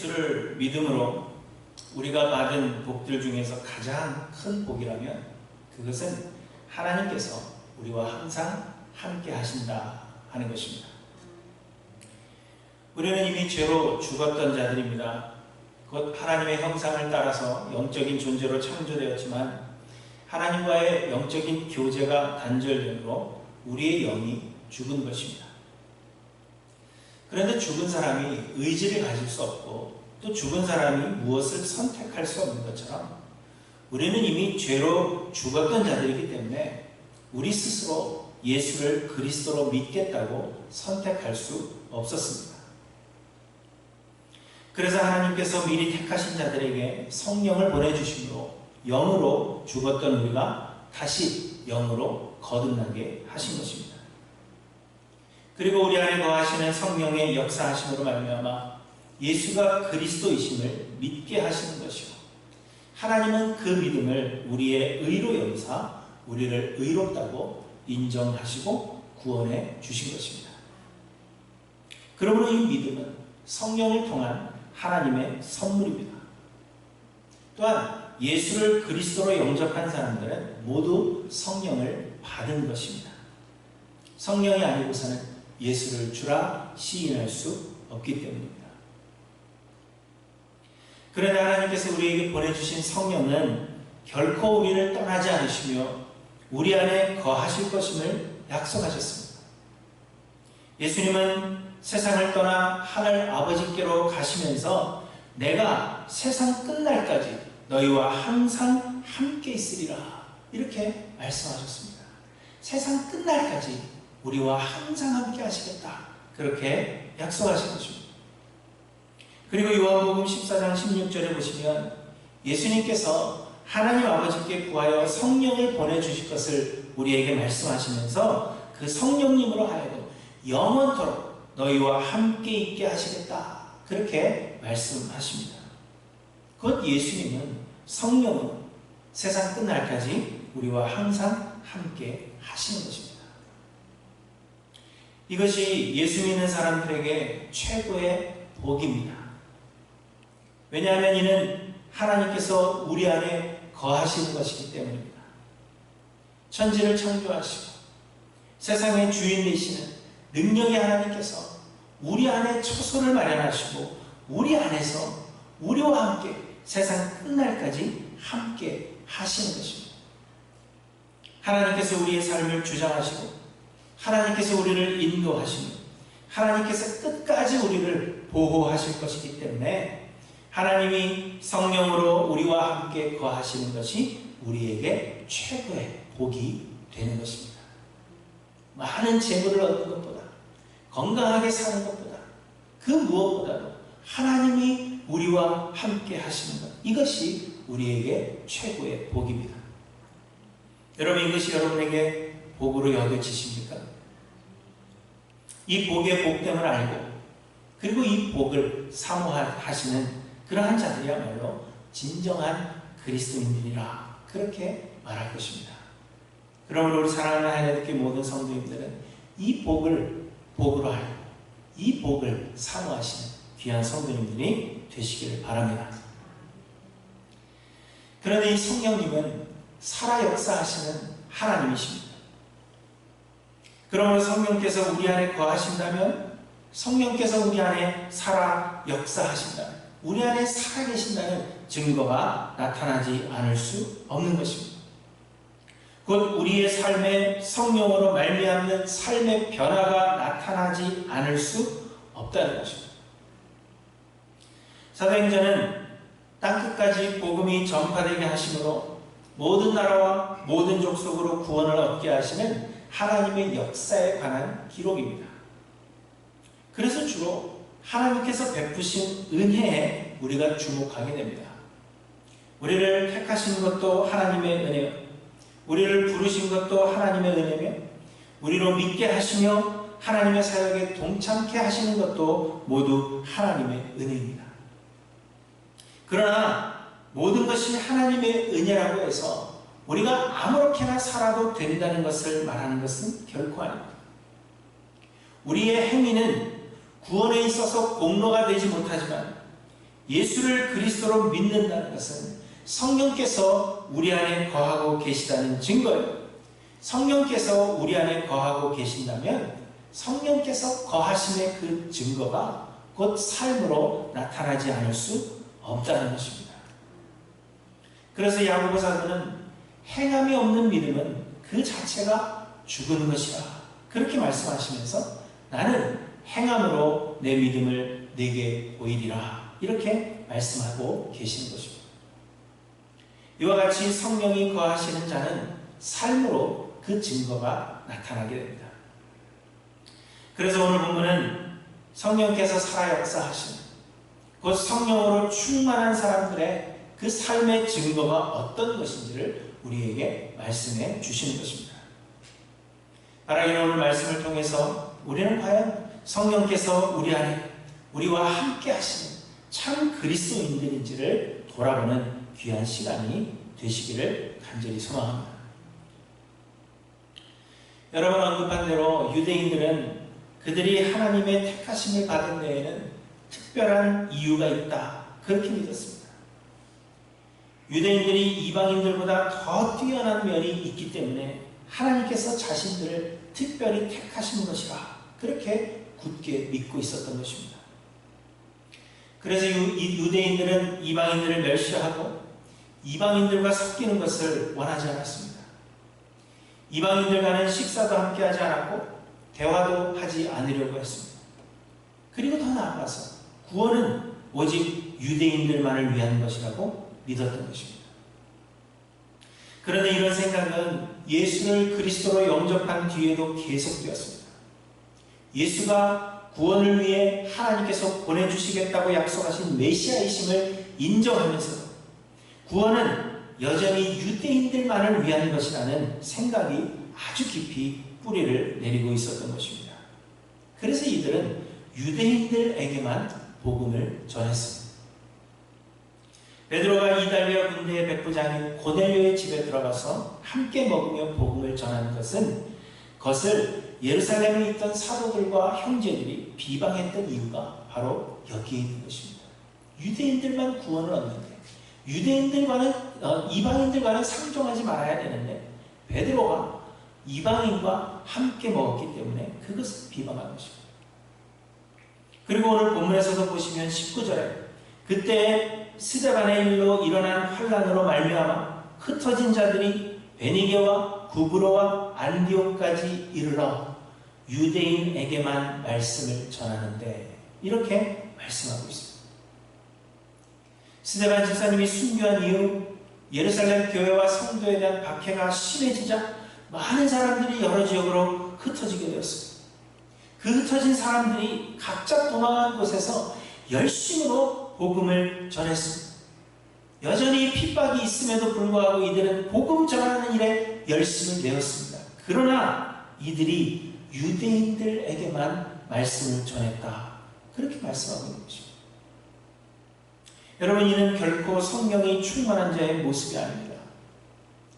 예수를 믿음으로 우리가 받은 복들 중에서 가장 큰 복이라면 그것은 하나님께서 우리와 항상 함께 하신다 하는 것입니다. 우리는 이미 죄로 죽었던 자들입니다. 곧 하나님의 형상을 따라서 영적인 존재로 창조되었지만 하나님과의 영적인 교제가 단절됨으로 우리의 영이 죽은 것입니다. 그런데 죽은 사람이 의지를 가질 수 없고 또 죽은 사람이 무엇을 선택할 수 없는 것처럼 우리는 이미 죄로 죽었던 자들이기 때문에 우리 스스로 예수를 그리스도로 믿겠다고 선택할 수 없었습니다. 그래서 하나님께서 미리 택하신 자들에게 성령을 보내주심으로 영으로 죽었던 우리가 다시 영으로 거듭나게 하신 것입니다. 그리고 우리 안에 거하시는 성령의 역사하심으로 말미암아 예수가 그리스도이심을 믿게 하시는 것이고 하나님은 그 믿음을 우리의 의로 여기사 우리를 의롭다고 인정하시고 구원해 주신 것입니다. 그러므로 이 믿음은 성령을 통한 하나님의 선물입니다. 또한 예수를 그리스도로 영접한 사람들은 모두 성령을 받은 것입니다. 성령이 아니고서는 예수를 주라 시인할 수 없기 때문입니다. 그러나 하나님께서 우리에게 보내주신 성령은 결코 우리를 떠나지 않으시며 우리 안에 거하실 것임을 약속하셨습니다. 예수님은 세상을 떠나 하늘 아버지께로 가시면서 내가 세상 끝날까지 너희와 항상 함께 있으리라 이렇게 말씀하셨습니다. 세상 끝날까지 우리와 항상 함께 하시겠다 그렇게 약속하신 것입니다. 그리고 요한복음 14장 16절에 보시면 예수님께서 하나님 아버지께 구하여 성령을 보내주실 것을 우리에게 말씀하시면서 그 성령님으로 하여금 영원토록 너희와 함께 있게 하시겠다 그렇게 말씀하십니다. 곧 예수님은 성령은 세상 끝날까지 우리와 항상 함께 하시는 것입니다. 이것이 예수 믿는 사람들에게 최고의 복입니다. 왜냐하면 이는 하나님께서 우리 안에 거하시는 것이기 때문입니다. 천지를 창조하시고 세상의 주인 되시는 능력의 하나님께서 우리 안에 처소를 마련하시고 우리 안에서 우리와 함께 세상 끝날까지 함께 하시는 것입니다. 하나님께서 우리의 삶을 주장하시고 하나님께서 우리를 인도하시며 하나님께서 끝까지 우리를 보호하실 것이기 때문에 하나님이 성령으로 우리와 함께 거하시는 것이 우리에게 최고의 복이 되는 것입니다. 많은 재물을 얻는 것보다 건강하게 사는 것보다 그 무엇보다도 하나님이 우리와 함께 하시는 것 이것이 우리에게 최고의 복입니다. 여러분 이것이 여러분에게 복으로 여겨지십니까? 이 복의 복됨을 알고 그리고 이 복을 사모하시는 그러한 자들이야말로 진정한 그리스도인들이라 그렇게 말할 것입니다. 그러므로 우리 사랑하는 하나님께 모든 성도님들은 이 복을 복으로 알고 이 복을 사모하시는 귀한 성도님들이 되시기를 바랍니다. 그런데 이 성령님은 살아 역사하시는 하나님이십니다. 그러므로 성령께서 우리 안에 거하신다면 성령께서 우리 안에 살아 역사하신다면 우리 안에 살아계신다는 증거가 나타나지 않을 수 없는 것입니다. 곧 우리의 삶에 성령으로 말미암는 삶의 변화가 나타나지 않을 수 없다는 것입니다. 사도행전은 땅끝까지 복음이 전파되게 하심으로 모든 나라와 모든 족속으로 구원을 얻게 하시는 하나님의 역사에 관한 기록입니다. 그래서 주로 하나님께서 베푸신 은혜에 우리가 주목하게 됩니다. 우리를 택하신 것도 하나님의 은혜요, 우리를 부르신 것도 하나님의 은혜며 우리로 믿게 하시며 하나님의 사역에 동참케 하시는 것도 모두 하나님의 은혜입니다. 그러나 모든 것이 하나님의 은혜라고 해서 우리가 아무렇게나 살아도 된다는 것을 말하는 것은 결코 아닙니다. 우리의 행위는 구원에 있어서 공로가 되지 못하지만 예수를 그리스도로 믿는다는 것은 성령께서 우리 안에 거하고 계시다는 증거예요. 성령께서 우리 안에 거하고 계신다면 성령께서 거하심의 그 증거가 곧 삶으로 나타나지 않을 수 없다는 것입니다. 그래서 야고보 사도는 행함이 없는 믿음은 그 자체가 죽은 것이라 그렇게 말씀하시면서 나는 행함으로 내 믿음을 내게 보이리라 이렇게 말씀하고 계시는 것입니다. 이와 같이 성령이 거하시는 자는 삶으로 그 증거가 나타나게 됩니다. 그래서 오늘 본문은 성령께서 살아 역사하시는 곧 성령으로 충만한 사람들의 그 삶의 증거가 어떤 것인지를 우리에게 말씀해 주시는 것입니다. 바라기는 오늘 말씀을 통해서 우리는 과연 성령께서 우리 안에 우리와 함께 하시는 참 그리스도인들인지를 돌아보는 귀한 시간이 되시기를 간절히 소망합니다. 여러 번 언급한 대로 유대인들은 그들이 하나님의 택하심을 받은 데에는 특별한 이유가 있다 그렇게 믿었습니다. 유대인들이 이방인들보다 더 뛰어난 면이 있기 때문에 하나님께서 자신들을 특별히 택하신 것이라 그렇게 굳게 믿고 있었던 것입니다. 그래서 유대인들은 이방인들을 멸시하고 이방인들과 섞이는 것을 원하지 않았습니다. 이방인들과는 식사도 함께 하지 않았고 대화도 하지 않으려고 했습니다. 그리고 더 나아가서 구원은 오직 유대인들만을 위한 것이라고 믿었던 것입니다. 그런데 이런 생각은 예수를 그리스도로 영접한 뒤에도 계속되었습니다. 예수가 구원을 위해 하나님께서 보내주시겠다고 약속하신 메시아이심을 인정하면서도 구원은 여전히 유대인들만을 위한 것이라는 생각이 아주 깊이 뿌리를 내리고 있었던 것입니다. 그래서 이들은 유대인들에게만 복음을 전했습니다. 베드로가 이달리아 군대의 백부장인 고넬료의 집에 들어가서 함께 먹으며 복음을 전하는 것을 예루살렘에 있던 사도들과 형제들이 비방했던 이유가 바로 여기에 있는 것입니다. 유대인들만 구원을 얻는데 이방인들과는 상종하지 말아야 되는데 베드로가 이방인과 함께 먹었기 때문에 그것을 비방한 것입니다. 그리고 오늘 본문에서도 보시면 19절에 그때 스데반의 일로 일어난 환란으로 말미암아 흩어진 자들이 베니게와 구브로와 안디옥까지 이르러 유대인에게만 말씀을 전하는데 이렇게 말씀하고 있습니다. 스데반 집사님이 순교한 이후 예루살렘 교회와 성도에 대한 박해가 심해지자 많은 사람들이 여러 지역으로 흩어지게 되었습니다. 그 흩어진 사람들이 각자 도망한 곳에서 열심으로 복음을 전했습니다. 여전히 핍박이 있음에도 불구하고 이들은 복음 전하는 일에 열심을 내었습니다. 그러나 이들이 유대인들에게만 말씀을 전했다. 그렇게 말씀하고 있는 것입니다. 여러분, 이는 결코 성령이 충만한 자의 모습이 아닙니다.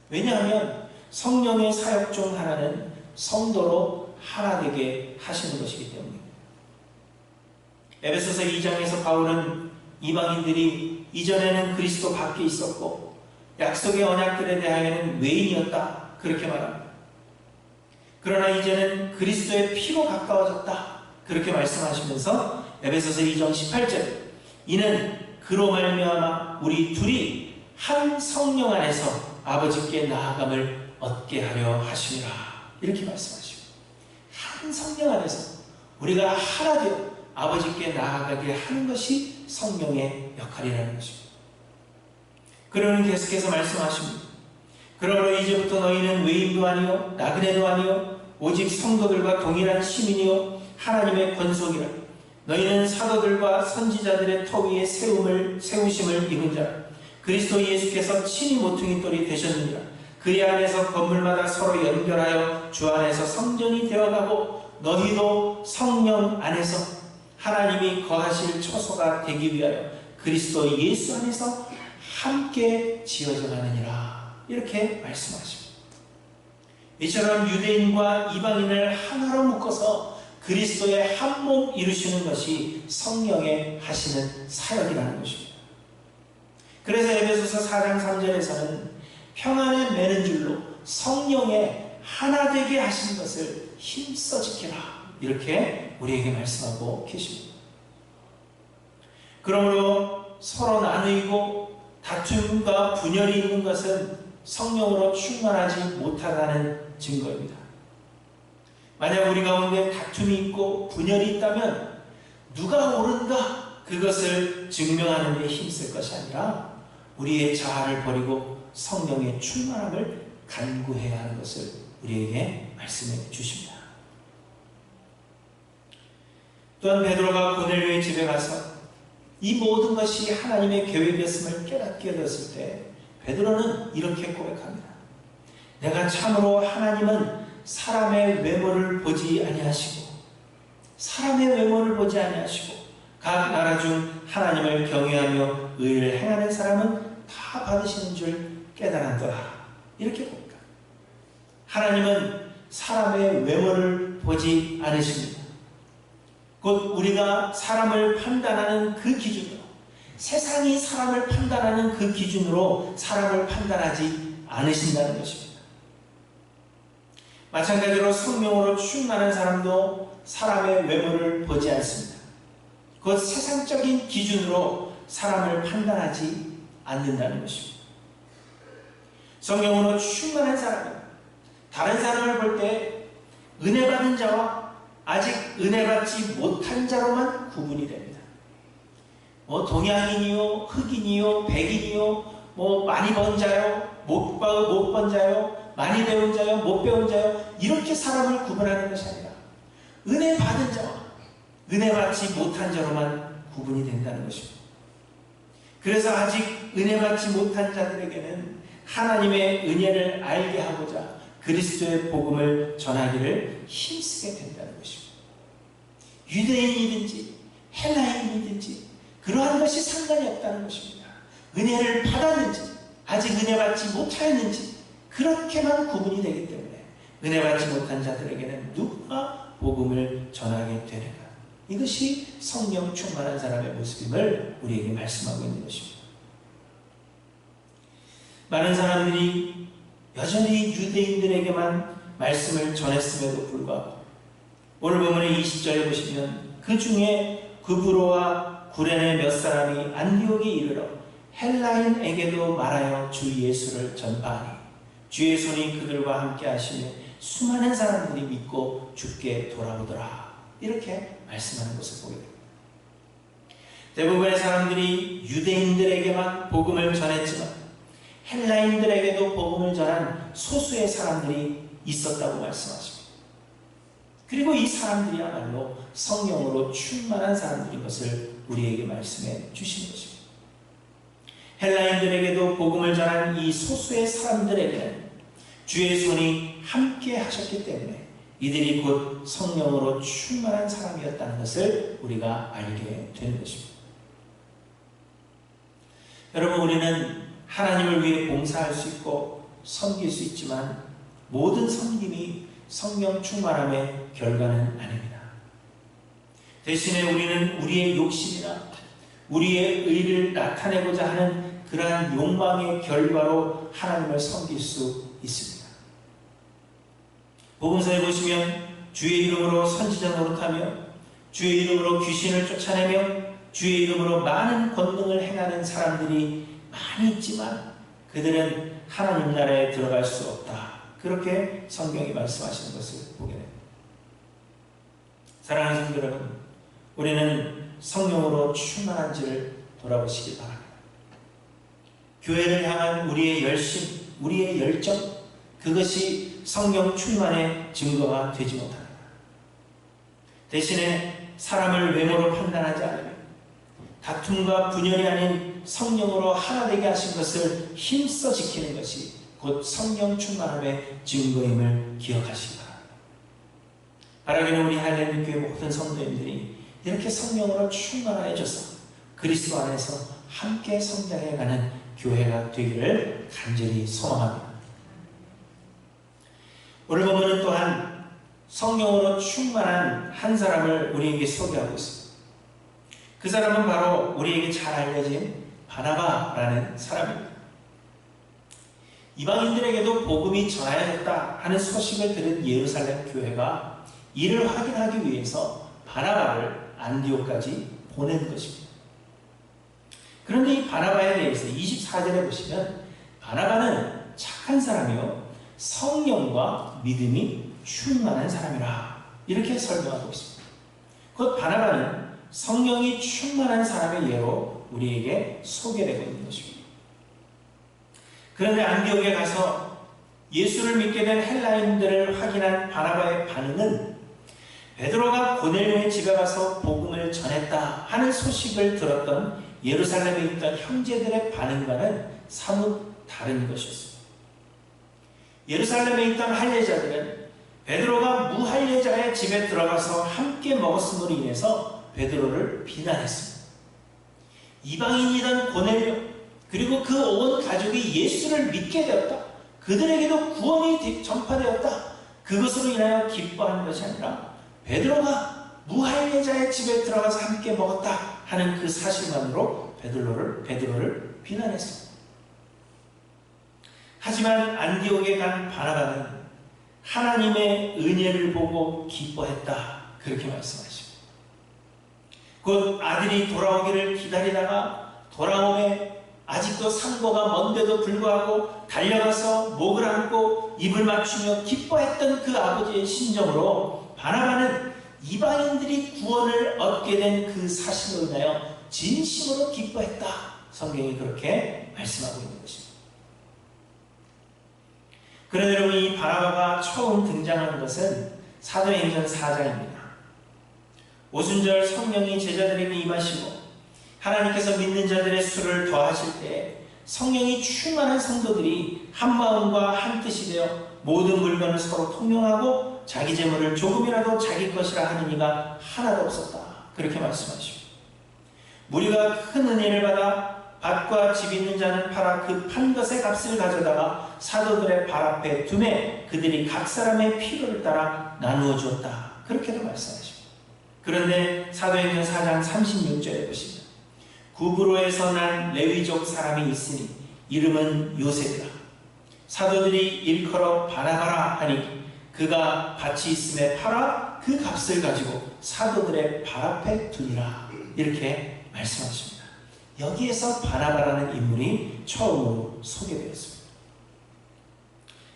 왜냐하면 성령의 사역 중 하나는 성도로 하나 되게 하시는 것이기 때문입니다. 에베소서 2장에서 바울은 이방인들이 이전에는 그리스도 밖에 있었고 약속의 언약들에 대하여는 외인이었다 그렇게 말합니다. 그러나 이제는 그리스도의 피로 가까워졌다 그렇게 말씀하시면서 에베소서 2장 18절 이는 그로 말미암아 우리 둘이 한 성령 안에서 아버지께 나아감을 얻게 하려 하시니라 이렇게 말씀하시고 한 성령 안에서 우리가 하나 되어 아버지께 나아가게 하는 것이 성령의 역할이라는 것입니다. 그러면 계속해서 말씀하십니다. 그러므로 이제부터 너희는 외인도 아니요 나그네도 아니요 오직 성도들과 동일한 시민이요 하나님의 권속이라. 너희는 사도들과 선지자들의 터 위에 세우심을 입은 자라. 그리스도 예수께서 친히 모퉁이 돌이 되셨느니라. 그의 안에서 건물마다 서로 연결하여 주 안에서 성전이 되어가고 너희도 성령 안에서 하나님이 거하실 처소가 되기 위하여 그리스도 예수 안에서 함께 지어져 가느니라 이렇게 말씀하십니다. 이처럼 유대인과 이방인을 하나로 묶어서 그리스도의 한 몸 이루시는 것이 성령의 하시는 사역이라는 것입니다. 그래서 에베소서 4장 3절에서는 평안에 매는 줄로 성령의 하나 되게 하신 것을 힘써 지키라, 이렇게 우리에게 말씀하고 계십니다. 그러므로 서로 나누이고 다툼과 분열이 있는 것은 성령으로 충만하지 못하다는 증거입니다. 만약 우리 가운데 다툼이 있고 분열이 있다면 누가 옳은가 그것을 증명하는 데 힘쓸 것이 아니라 우리의 자아를 버리고 성령의 충만함을 간구해야 하는 것을 우리에게 말씀해 주십니다. 또한 베드로가 고넬료의 집에 가서 이 모든 것이 하나님의 계획이었음을 깨닫게 되었을 때 베드로는 이렇게 고백합니다. 내가 참으로 하나님은 사람의 외모를 보지 아니하시고 각 나라 중 하나님을 경외하며 의를 행하는 사람은 다 받으시는 줄 깨달았더라, 이렇게 고백합니다. 하나님은 사람의 외모를 보지 않으십니다. 곧 우리가 사람을 판단하는 그 기준으로, 세상이 사람을 판단하는 그 기준으로 사람을 판단하지 않으신다는 것입니다. 마찬가지로 성령으로 충만한 사람도 사람의 외모를 보지 않습니다. 곧 세상적인 기준으로 사람을 판단하지 않는다는 것입니다. 성령으로 충만한 사람은 다른 사람을 볼 때 은혜 받은 자와 아직 은혜 받지 못한 자로만 구분이 됩니다. 동양인이요, 흑인이요, 백인이요, 많이 번 자요, 못 번 자요, 많이 배운 자요, 못 배운 자요, 이렇게 사람을 구분하는 것이 아니라 은혜 받은 자와 은혜 받지 못한 자로만 구분이 된다는 것입니다. 그래서 아직 은혜 받지 못한 자들에게는 하나님의 은혜를 알게 하고자 그리스도의 복음을 전하기를 힘쓰게 된다는 것입니다. 유대인이든지 헬라인이든지 그러한 것이 상관이 없다는 것입니다. 은혜를 받았는지 아직 은혜 받지 못하였는지 그렇게만 구분이 되기 때문에 은혜 받지 못한 자들에게는 누가 복음을 전하게 되는가, 이것이 성령 충만한 사람의 모습임을 우리에게 말씀하고 있는 것입니다. 많은 사람들이 여전히 유대인들에게만 말씀을 전했음에도 불구하고 오늘 본문의 20절에 보시면 그 중에 구브로와 구레네 몇 사람이 안디옥에 이르러 헬라인에게도 말하여 주 예수를 전파하니 주의 손이 그들과 함께 하시며 수많은 사람들이 믿고 주께 돌아오더라, 이렇게 말씀하는 것을 보게 됩니다. 대부분의 사람들이 유대인들에게만 복음을 전했지만 헬라인들에게도 복음을 전한 소수의 사람들이 있었다고 말씀하십니다. 그리고 이 사람들이야말로 성령으로 충만한 사람들인 것을 우리에게 말씀해 주시는 것입니다. 헬라인들에게도 복음을 전한 이 소수의 사람들에게는 주의 손이 함께 하셨기 때문에 이들이 곧 성령으로 충만한 사람이었다는 것을 우리가 알게 되는 것입니다. 여러분, 우리는 하나님을 위해 봉사할 수 있고 섬길 수 있지만 모든 섬김이 성령 충만함의 결과는 아닙니다. 대신에 우리는 우리의 욕심이나 우리의 의를 나타내고자 하는 그러한 욕망의 결과로 하나님을 섬길 수 있습니다. 복음서에 보시면 주의 이름으로 선지자 노릇하며 주의 이름으로 귀신을 쫓아내며 주의 이름으로 많은 권능을 행하는 사람들이 많이 있지만 그들은 하나님 나라에 들어갈 수 없다, 그렇게 성경이 말씀하시는 것을 보게 됩니다. 사랑하는 성도 여러분, 우리는 성령으로 충만한지를 돌아보시기 바랍니다. 교회를 향한 우리의 열심, 우리의 열정, 그것이 성령 충만의 증거가 되지 못합니다. 대신에 사람을 외모로 판단하지 않으며 다툼과 분열이 아닌 성령으로 하나 되게 하신 것을 힘써 지키는 것이 곧 성령 충만함의 증거임을 기억하시기 바랍니다. 바라기는 우리 할렐루야 교회 모든 성도님들이 이렇게 성령으로 충만해져서 그리스도 안에서 함께 성장해가는 교회가 되기를 간절히 소망합니다. 오늘 본문은 또한 성령으로 충만한 한 사람을 우리에게 소개하고 있습니다. 그 사람은 바로 우리에게 잘 알려진 바나바라는 사람입니다. 이방인들에게도 복음이 전하여졌다 하는 소식을 들은 예루살렘 교회가 이를 확인하기 위해서 바나바를 안디옥까지 보낸 것입니다. 그런데 이 바나바에 대해서 24절에 보시면 바나바는 착한 사람이요 성령과 믿음이 충만한 사람이라 이렇게 설명하고 있습니다. 곧 바나바는 성령이 충만한 사람의 예로 우리에게 소개되고 있는 것입니다. 그런데 안디옥에 가서 예수를 믿게 된 헬라인들을 확인한 바나바의 반응은 베드로가 고넬료의 집에 가서 복음을 전했다 하는 소식을 들었던 예루살렘에 있던 형제들의 반응과는 사뭇 다른 것이었습니다. 예루살렘에 있던 할례자들은 베드로가 무할례자의 집에 들어가서 함께 먹었음으로 인해서 베드로를 비난했습니다. 이방인이던 고넬료 그리고 그 온 가족이 예수를 믿게 되었다. 그들에게도 구원이 전파되었다. 그것으로 인하여 기뻐하는 것이 아니라 베드로가 무할례자의 집에 들어가서 함께 먹었다 하는 그 사실만으로 베드로를 비난했습니다. 하지만 안디옥에 간 바나바는 하나님의 은혜를 보고 기뻐했다. 그렇게 말씀하십니다. 곧 아들이 돌아오기를 기다리다가 돌아오매 아직도 상고가 먼데도 불구하고 달려가서 목을 안고 입을 맞추며 기뻐했던 그 아버지의 심정으로 바나바는 이방인들이 구원을 얻게 된 그 사실로 인하여 진심으로 기뻐했다. 성경이 그렇게 말씀하고 있는 것입니다. 그런데 여러분 이 바나바가 처음 등장하는 것은 사도행전 4장입니다. 오순절 성령이 제자들에게 임하시고 하나님께서 믿는 자들의 수를 더하실 때 성령이 충만한 성도들이 한 마음과 한 뜻이 되어 모든 물건을 서로 통용하고 자기 재물을 조금이라도 자기 것이라 하는 이가 하나도 없었다. 그렇게 말씀하십니다. 무리가 큰 은혜를 받아 밭과 집 있는 자는 팔아 그 판 것의 값을 가져다가 사도들의 발 앞에 두매 그들이 각 사람의 필요를 따라 나누어 주었다. 그렇게도 말씀하십니다. 그런데 사도행전 4장 36절에 보시면 구브로에서 난 레위족 사람이 있으니 이름은 요셉이라. 사도들이 일컬어 바나바라 하니 그가 밭이 있음에 팔아 그 값을 가지고 사도들의 발 앞에 두니라. 이렇게 말씀하십니다. 여기에서 바나바라는 인물이 처음으로 소개되었습니다.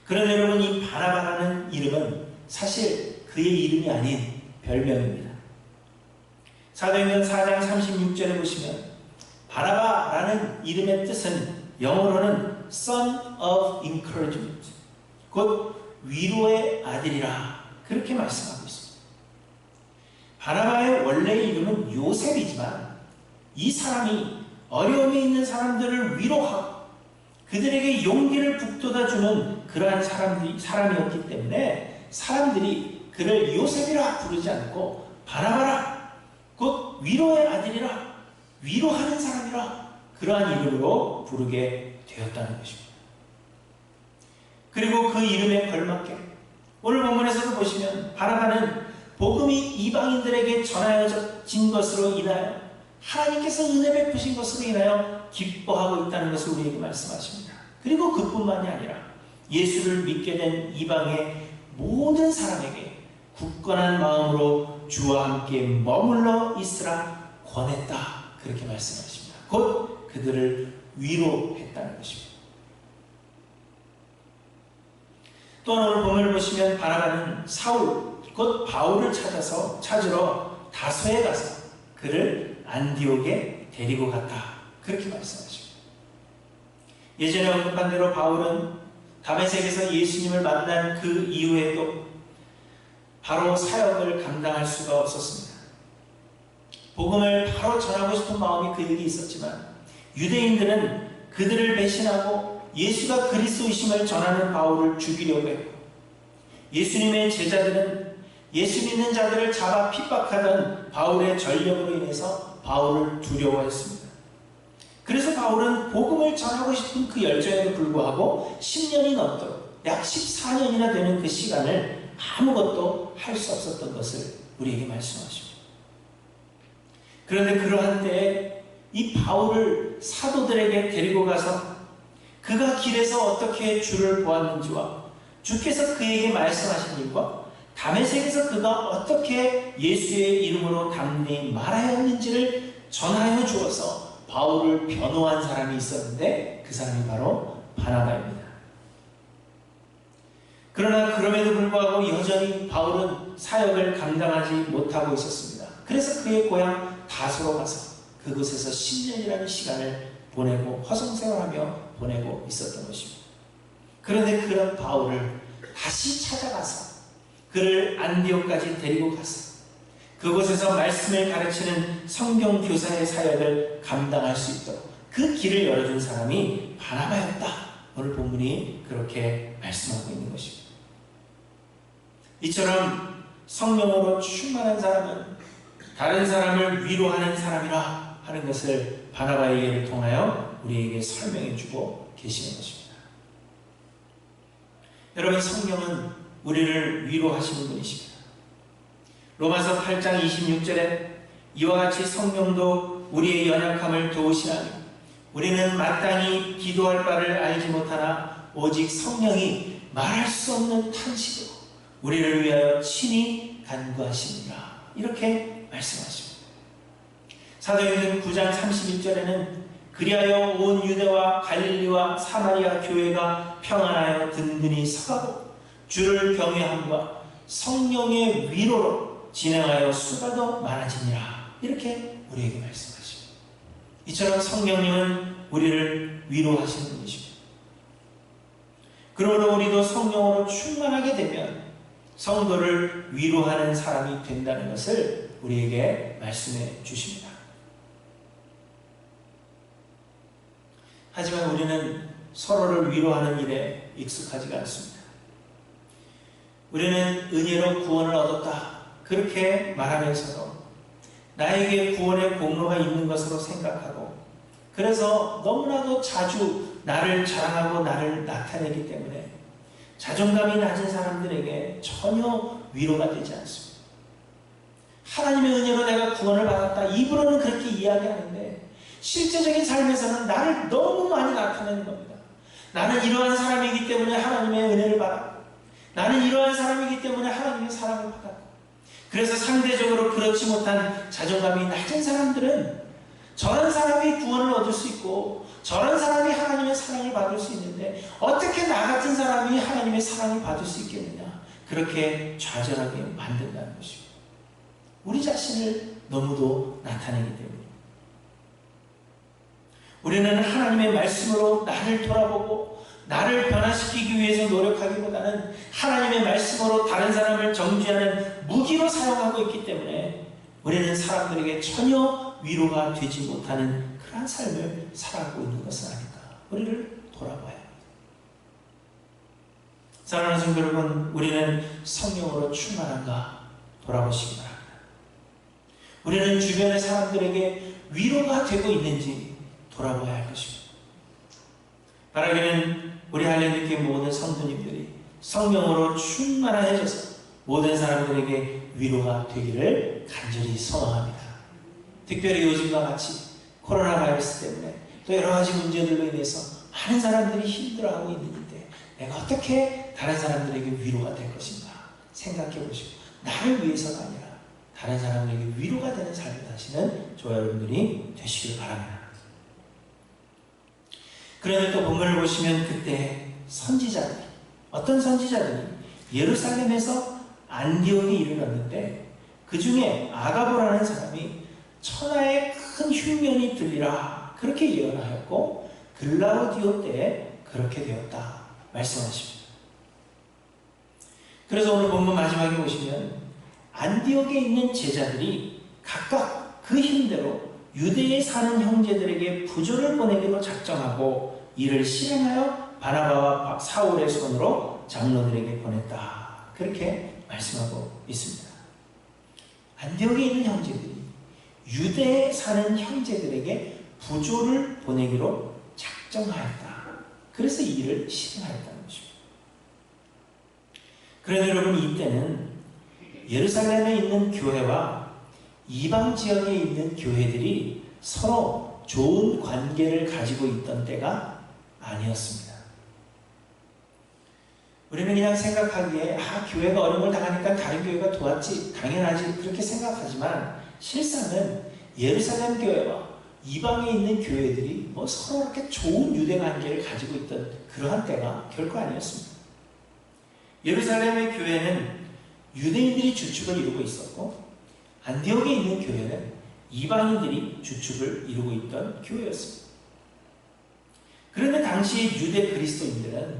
그런데 여러분 이 바나바라는 이름은 사실 그의 이름이 아닌 별명입니다. 사도행전 4장 36절에 보시면 바나바라는 이름의 뜻은 영어로는 Son of Encouragement, 곧 위로의 아들이라 그렇게 말씀하고 있습니다. 바나바의 원래 이름은 요셉이지만 이 사람이 어려움에 있는 사람들을 위로하고 그들에게 용기를 북돋아주는 그러한 사람이었기 때문에 사람들이 그를 요셉이라 부르지 않고 바나바라, 곧 위로의 아들이라, 위로하는 사람이라 그러한 이름으로 부르게 되었다는 것입니다. 그리고 그 이름에 걸맞게 오늘 본문에서도 보시면 바나바는 복음이 이방인들에게 전하여진 것으로 인하여 하나님께서 은혜 베푸신 것으로 인하여 기뻐하고 있다는 것을 우리에게 말씀하십니다. 그리고 그뿐만이 아니라 예수를 믿게 된 이방의 모든 사람에게 굳건한 마음으로 주와 함께 머물러 있으라 권했다. 그렇게 말씀하십니다. 곧 그들을 위로했다는 것입니다. 또 오늘 본문을 보시면 바나바는 사울, 곧 바울을 찾으러 다소에 가서 그를 안디옥에 데리고 갔다. 그렇게 말씀하십니다. 예전에 언급한 대로 바울은 다메섹에서 예수님을 만난 그 이후에도 바로 사역을 감당할 수가 없었습니다. 복음을 바로 전하고 싶은 마음이 그에게 있었지만 유대인들은 그들을 배신하고 예수가 그리스도이심을 전하는 바울을 죽이려고 했고 예수님의 제자들은 예수 믿는 자들을 잡아 핍박하던 바울의 전력으로 인해서 바울을 두려워했습니다. 그래서 바울은 복음을 전하고 싶은 그 열정에도 불구하고 10년이 넘도록 약 14년이나 되는 그 시간을 아무것도 할 수 없었던 것을 우리에게 말씀하십니다. 그런데 그러한 때에 이 바울을 사도들에게 데리고 가서 그가 길에서 어떻게 주를 보았는지와 주께서 그에게 말씀하신 일과 다메섹에서 그가 어떻게 예수의 이름으로 담대히 말하였는지를 전하여 주어서 바울을 변호한 사람이 있었는데 그 사람이 바로 바나바입니다. 그러나 그럼에도 불구하고 여전히 바울은 사역을 감당하지 못하고 있었습니다. 그래서 그의 고향 다소로 가서 그곳에서 10년이라는 시간을 보내고 허송생활하며 보내고 있었던 것입니다. 그런데 그런 바울을 다시 찾아가서 그를 안디옥까지 데리고 가서 그곳에서 말씀을 가르치는 성경 교사의 사역을 감당할 수 있도록 그 길을 열어준 사람이 바나바였다. 오늘 본문이 그렇게 말씀하고 있는 것입니다. 이처럼 성령으로 충만한 사람은 다른 사람을 위로하는 사람이라 하는 것을 바나바의 예를 통하여 우리에게 설명해 주고 계시는 것입니다. 여러분, 성령은 우리를 위로하시는 분이십니다. 로마서 8장 26절에 이와 같이 성령도 우리의 연약함을 도우시나니 우리는 마땅히 기도할 바를 알지 못하나 오직 성령이 말할 수 없는 탄식으로 우리를 위하여 친히 간구하시니라. 이렇게 말씀하십니다. 사도행전 9장 31절에는 그리하여 온 유대와 갈릴리와 사마리아 교회가 평안하여 든든히 서가고 주를 경외함과 성령의 위로로 진행하여 수가 더 많아지니라. 이렇게 우리에게 말씀하십니다. 이처럼 성령님은 우리를 위로하시는 분이십니다. 그러므로 우리도 성령으로 충만하게 되면 성도를 위로하는 사람이 된다는 것을 우리에게 말씀해 주십니다. 하지만 우리는 서로를 위로하는 일에 익숙하지가 않습니다. 우리는 은혜로 구원을 얻었다 그렇게 말하면서도 나에게 구원의 공로가 있는 것으로 생각하고 그래서 너무나도 자주 나를 자랑하고 나를 나타내기 때문에 자존감이 낮은 사람들에게 전혀 위로가 되지 않습니다. 하나님의 은혜로 내가 구원을 받았다 입으로는 그렇게 이야기하는데 실제적인 삶에서는 나를 너무 많이 나타내는 겁니다. 나는 이러한 사람이기 때문에 하나님의 은혜를 받았고 나는 이러한 사람이기 때문에 하나님의 사랑을 받았고 그래서 상대적으로 그렇지 못한 자존감이 낮은 사람들은 저런 사람이 구원을 얻을 수 있고 저런 사람이 하나님의 사랑을 받을 수 있는데 어떻게 나 같은 사람이 하나님의 사랑을 받을 수 있겠느냐 그렇게 좌절하게 만든다는 것입니다. 우리 자신을 너무도 나타내기 때문입니다. 우리는 하나님의 말씀으로 나를 돌아보고 나를 변화시키기 위해서 노력하기보다는 하나님의 말씀으로 다른 사람을 정죄하는 무기로 사용하고 있기 때문에 우리는 사람들에게 전혀 위로가 되지 못하는 그러한 삶을 살아가고 있는 것은 아닐까. 우리를 돌아봐야 합니다. 사랑하는 성도 여러분, 우리는 성령으로 충만한가 돌아보시기 바랍니다. 우리는 주변의 사람들에게 위로가 되고 있는지 돌아봐야 할 것입니다. 바라기는 우리 할례교회 모든 성도님들이 성령으로 충만해져서 모든 사람들에게 위로가 되기를 간절히 소망합니다. 특별히 요즘과 같이 코로나 바이러스 때문에 또 여러 가지 문제들로 인해서 많은 사람들이 힘들어하고 있는데 내가 어떻게 다른 사람들에게 위로가 될 것인가 생각해 보시고 나를 위해서가 아니라 다른 사람에게 위로가 되는 삶을 사시는 저와 여러분들이 되시길 바랍니다. 그런데 또 본문을 보시면 그때 선지자들이 어떤 선지자들이 예루살렘에서 안디옥에 이르렀는데 그 중에 아가보라는 사람이 천하의 큰 흉년이 들리라 그렇게 예언하였고 글라우디오 때에 그렇게 되었다 말씀하십니다. 그래서 오늘 본문 마지막에 보시면 안디옥에 있는 제자들이 각각 그 힘대로 유대에 사는 형제들에게 부조를 보내기로 작정하고 이를 실행하여 바나바와 사울의 손으로 장로들에게 보냈다 그렇게 말씀하고 있습니다. 안디옥에 있는 형제들이 유대에 사는 형제들에게 부조를 보내기로 작정하였다. 그래서 이 일을 실행하였다는 것입니다. 그런데 여러분, 이때는 예루살렘에 있는 교회와 이방 지역에 있는 교회들이 서로 좋은 관계를 가지고 있던 때가 아니었습니다. 우리는 그냥 생각하기에 교회가 어려움을 당하니까 다른 교회가 도왔지, 당연하지, 그렇게 생각하지만 실상은 예루살렘 교회와 이방에 있는 교회들이 서로 그렇게 좋은 유대 관계를 가지고 있던 그러한 때가 결코 아니었습니다. 예루살렘의 교회는 유대인들이 주축을 이루고 있었고, 안디옥에 있는 교회는 이방인들이 주축을 이루고 있던 교회였습니다. 그런데 당시 유대 그리스도인들은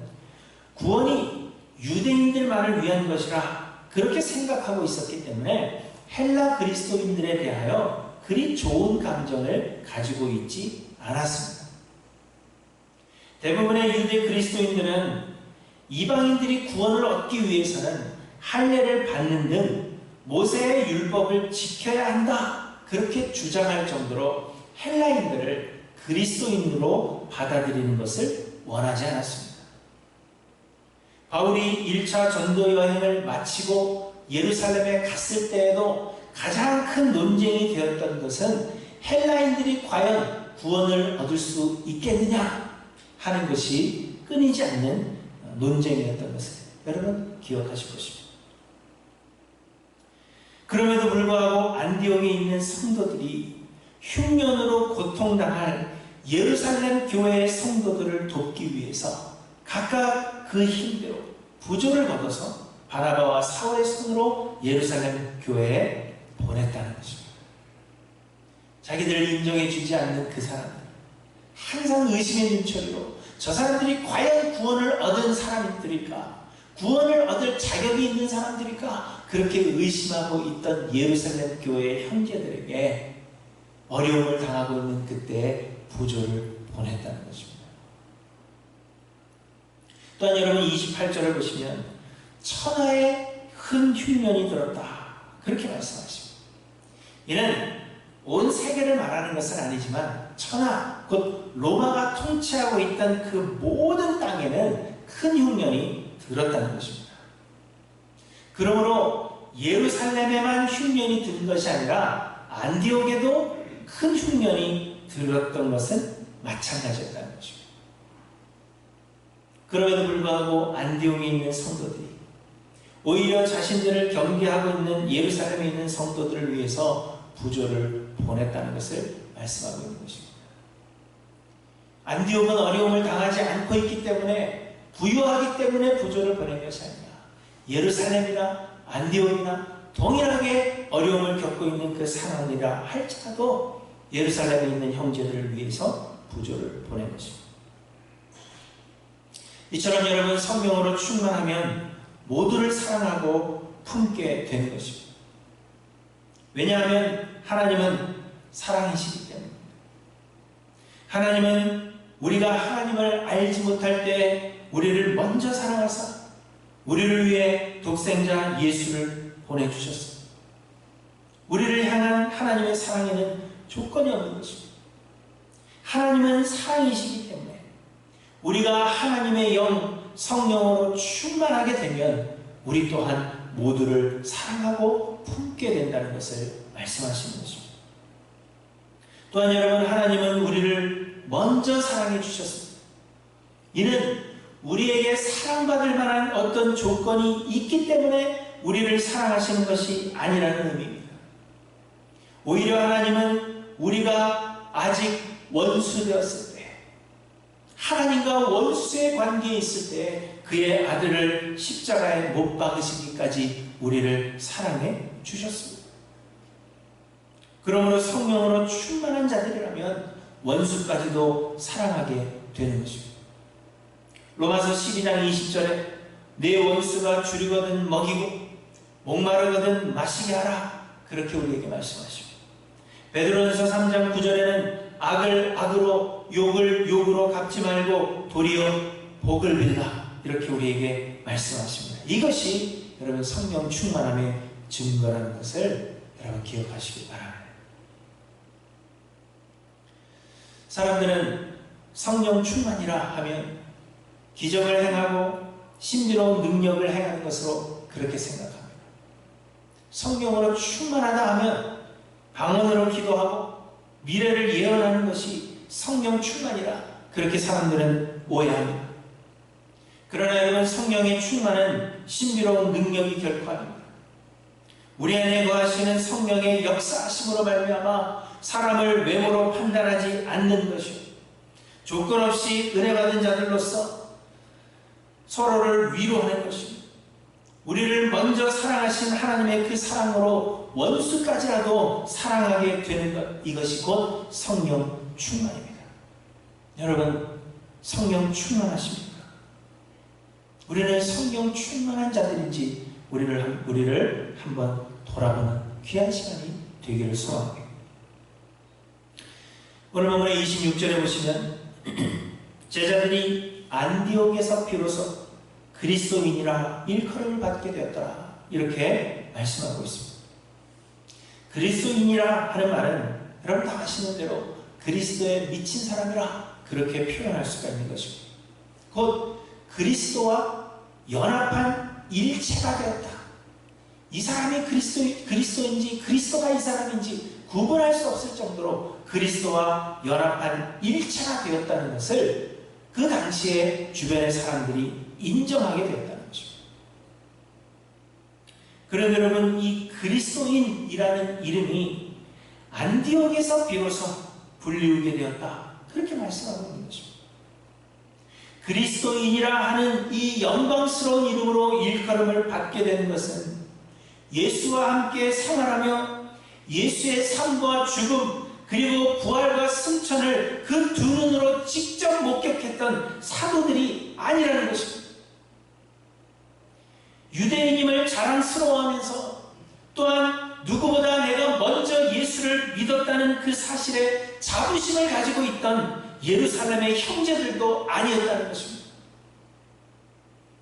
구원이 유대인들만을 위한 것이라 그렇게 생각하고 있었기 때문에 헬라 그리스도인들에 대하여 그리 좋은 감정을 가지고 있지 않았습니다. 대부분의 유대 그리스도인들은 이방인들이 구원을 얻기 위해서는 할례를 받는 등 모세의 율법을 지켜야 한다, 그렇게 주장할 정도로 헬라인들을 그리스도인으로 받아들이는 것을 원하지 않았습니다. 바울이 1차 전도 여행을 마치고 예루살렘에 갔을 때에도 가장 큰 논쟁이 되었던 것은 헬라인들이 과연 구원을 얻을 수 있겠느냐 하는 것이 끊이지 않는 논쟁이었던 것을 여러분 기억하실 것입니다. 그럼에도 불구하고 안디옥에 있는 성도들이 흉년으로 고통당할 예루살렘 교회의 성도들을 돕기 위해서 각각 그 힘대로 부조를 거둬서 바나바와 사울의 손으로 예루살렘 교회에 보냈다는 것입니다. 자기들을 인정해 주지 않는 그 사람들, 항상 의심의 눈초리로 저 사람들이 과연 구원을 얻은 사람들일까, 구원을 얻을 자격이 있는 사람들일까, 그렇게 의심하고 있던 예루살렘 교회의 형제들에게 어려움을 당하고 있는 그때에 부조를 보냈다는 것입니다. 또한 여러분 28절을 보시면 천하에 큰 흉년이 들었다, 그렇게 말씀하십니다. 이는 온 세계를 말하는 것은 아니지만 천하, 곧 로마가 통치하고 있던 그 모든 땅에는 큰 흉년이 들었다는 것입니다. 그러므로 예루살렘에만 흉년이 든 것이 아니라 안디옥에도 큰 흉년이 들었던 것은 마찬가지였다는 것입니다. 그럼에도 불구하고 안디옥에 있는 성도들이 오히려 자신들을 경계하고 있는 예루살렘에 있는 성도들을 위해서 부조를 보냈다는 것을 말씀하고 있는 것입니다. 안디옥은 어려움을 당하지 않고 있기 때문에, 부유하기 때문에 부조를 보낸 것이 아니라 예루살렘이나 안디옥이나 동일하게 어려움을 겪고 있는 그 상황이라 할지라도 예루살렘에 있는 형제들을 위해서 부조를 보낸 것입니다. 이처럼 여러분, 성령으로 충만하면 모두를 사랑하고 품게 되는 것입니다. 왜냐하면 하나님은 사랑이시기 때문입니다. 하나님은 우리가 하나님을 알지 못할 때 우리를 먼저 사랑하사 우리를 위해 독생자 예수를 보내주셨습니다. 우리를 향한 하나님의 사랑에는 조건이 없는 것입니다. 하나님은 사랑이시기 때문에 우리가 하나님의 영, 성령으로 충만하게 되면 우리 또한 모두를 사랑하고 품게 된다는 것을 말씀하시는 것입니다. 또한 여러분, 하나님은 우리를 먼저 사랑해 주셨습니다. 이는 우리에게 사랑받을 만한 어떤 조건이 있기 때문에 우리를 사랑하시는 것이 아니라는 의미입니다. 오히려 하나님은 우리가 아직 원수되었을 때, 하나님과 원수의 관계에 있을 때 그의 아들을 십자가에 못 박으시기까지 우리를 사랑해 주셨습니다. 그러므로 성령으로 충만한 자들이라면 원수까지도 사랑하게 되는 것입니다. 로마서 12장 20절에 내 원수가 줄이거든 먹이고 목마르거든 마시게 하라, 그렇게 우리에게 말씀하십니다. 베드로전서 3장 9절에는 악을 악으로 욕을 욕으로 갚지 말고 도리어 복을 빌라, 이렇게 우리에게 말씀하십니다. 이것이 여러분 성령 충만함의 증거라는 것을 여러분 기억하시기 바랍니다. 사람들은 성령 충만이라 하면 기적을 행하고 신비로운 능력을 행하는 것으로 그렇게 생각합니다. 성령으로 충만하다 하면 방언으로 기도하고 미래를 예언하는 것이 성령 충만이라 그렇게 사람들은 오해합니다. 그러나 여러분, 성령의 충만은 신비로운 능력이 결코 아닙니다. 우리 안에 거하시는 성령의 역사하심으로 말미암아 사람을 외모로 판단하지 않는 것이요, 조건 없이 은혜 받은 자들로서 서로를 위로하는 것입니다. 우리를 먼저 사랑하신 하나님의 그 사랑으로 원수까지라도 사랑하게 되는 것, 이것이 곧 성령 충만입니다. 여러분, 성령 충만하십니까? 우리는 성령 충만한 자들인지 우리를 한번 돌아보는 귀한 시간이 되기를 소원합니다. 오늘 본문의 26절에 보시면 제자들이 안디옥에서 비로소 그리스도인이라 일컬음을 받게 되었더라, 이렇게 말씀하고 있습니다. 그리스도인이라 하는 말은 여러분 다 아시는 대로 그리스도에 미친 사람이라 그렇게 표현할 수가 있는 것입니다. 곧 그리스도와 연합한 일체가 되었다. 이 사람이 그리스도인지 그리스도가 이 사람인지 구분할 수 없을 정도로 그리스도와 연합한 일체가 되었다는 것을 그 당시에 주변의 사람들이 인정하게 되었다는 것입니다. 그런데 여러분, 이 그리스도인이라는 이름이 안디옥에서 비로소 불리우게 되었다, 그렇게 말씀하고 있는 것입니다. 그리스도인이라 하는 이 영광스러운 이름으로 일컬음을 받게 되는 것은 예수와 함께 생활하며 예수의 삶과 죽음 그리고 부활과 승천을 그 두 눈으로 직접 목격했던 사도들이 아니라는 것입니다. 유대인임을 자랑스러워하면서 또한 누구보다 내가 먼저 예수를 믿었다는 그 사실에 자부심을 가지고 있던 예루살렘의 형제들도 아니었다는 것입니다.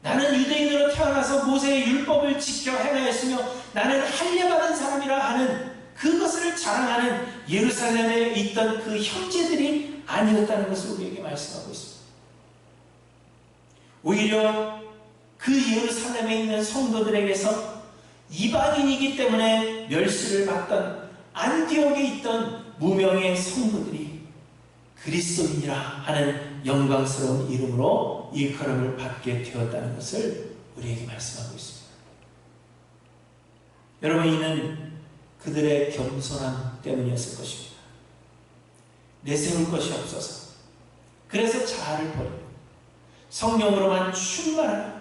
나는 유대인으로 태어나서 모세의 율법을 지켜 행하였으며 나는 할례받은 사람이라 하는 그것을 자랑하는 예루살렘에 있던 그 형제들이 아니었다는 것을 우리에게 말씀하고 있습니다. 오히려 그 예루살렘에 있는 성도들에게서 이방인이기 때문에 멸시를 받던 안디옥에 있던 무명의 성도들이 그리스도인이라 하는 영광스러운 이름으로 일컬음을 받게 되었다는 것을 우리에게 말씀하고 있습니다. 여러분, 이는 그들의 겸손함 때문이었을 것입니다. 내세울 것이 없어서, 그래서 자아를 버리고 성령으로만 충만하라,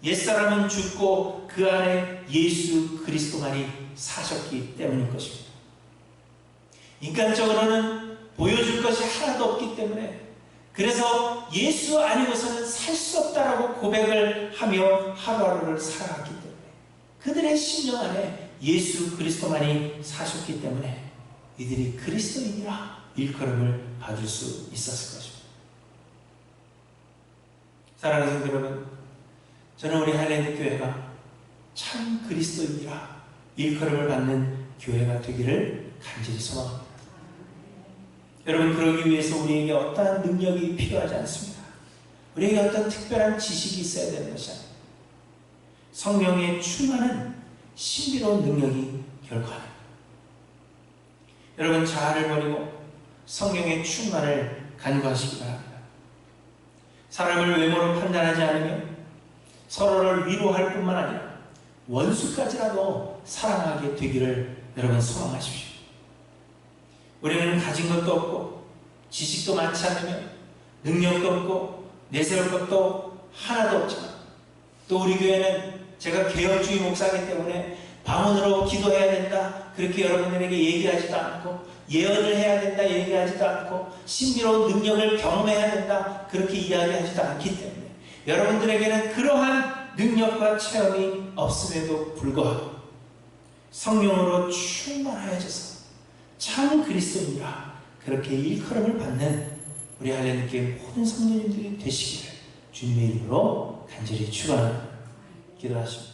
옛사람은 죽고 그 안에 예수 그리스도만이 사셨기 때문일 것입니다. 인간적으로는 보여줄 것이 하나도 없기 때문에, 그래서 예수 아니고서는 살 수 없다라고 고백을 하며 하루하루를 살아갔기 때문에, 그들의 심령 안에 예수 그리스도만이 사셨기 때문에 이들이 그리스도인이라 일컬음을 받을 수 있었을 것입니다. 사랑하는 성도 여러분, 저는 우리 하이랜드 교회가 참 그리스도인이라 일컬음을 받는 교회가 되기를 간절히 소망합니다. 여러분, 그러기 위해서 우리에게 어떠한 능력이 필요하지 않습니다. 우리에게 어떤 특별한 지식이 있어야 되는 것이 아닙니다. 성령의 충만은 신비로운 능력이 결코 아닙니다. 여러분, 자아를 버리고 성령의 충만을 간구하시기 바랍니다. 사람을 외모로 판단하지 않으며 서로를 위로할 뿐만 아니라 원수까지라도 사랑하게 되기를 여러분 소망하십시오. 우리는 가진 것도 없고 지식도 많지 않으며 능력도 없고 내세울 것도 하나도 없지만, 또 우리 교회는 제가 개혁주의 목사이기 때문에 방언으로 기도해야 된다 그렇게 여러분들에게 얘기하지도 않고, 예언을 해야 된다 얘기하지도 않고, 신비로운 능력을 경험해야 된다 그렇게 이야기하지도 않기 때문에 여러분들에게는 그러한 능력과 체험이 없음에도 불구하고 성령으로 충만하여져서 참 그리스도인이라 그렇게 일컬음을 받는 우리 하이랜드교회 모든 성도님들이 되시기를 주님의 이름으로 간절히 축원합니다. 기도하십니다.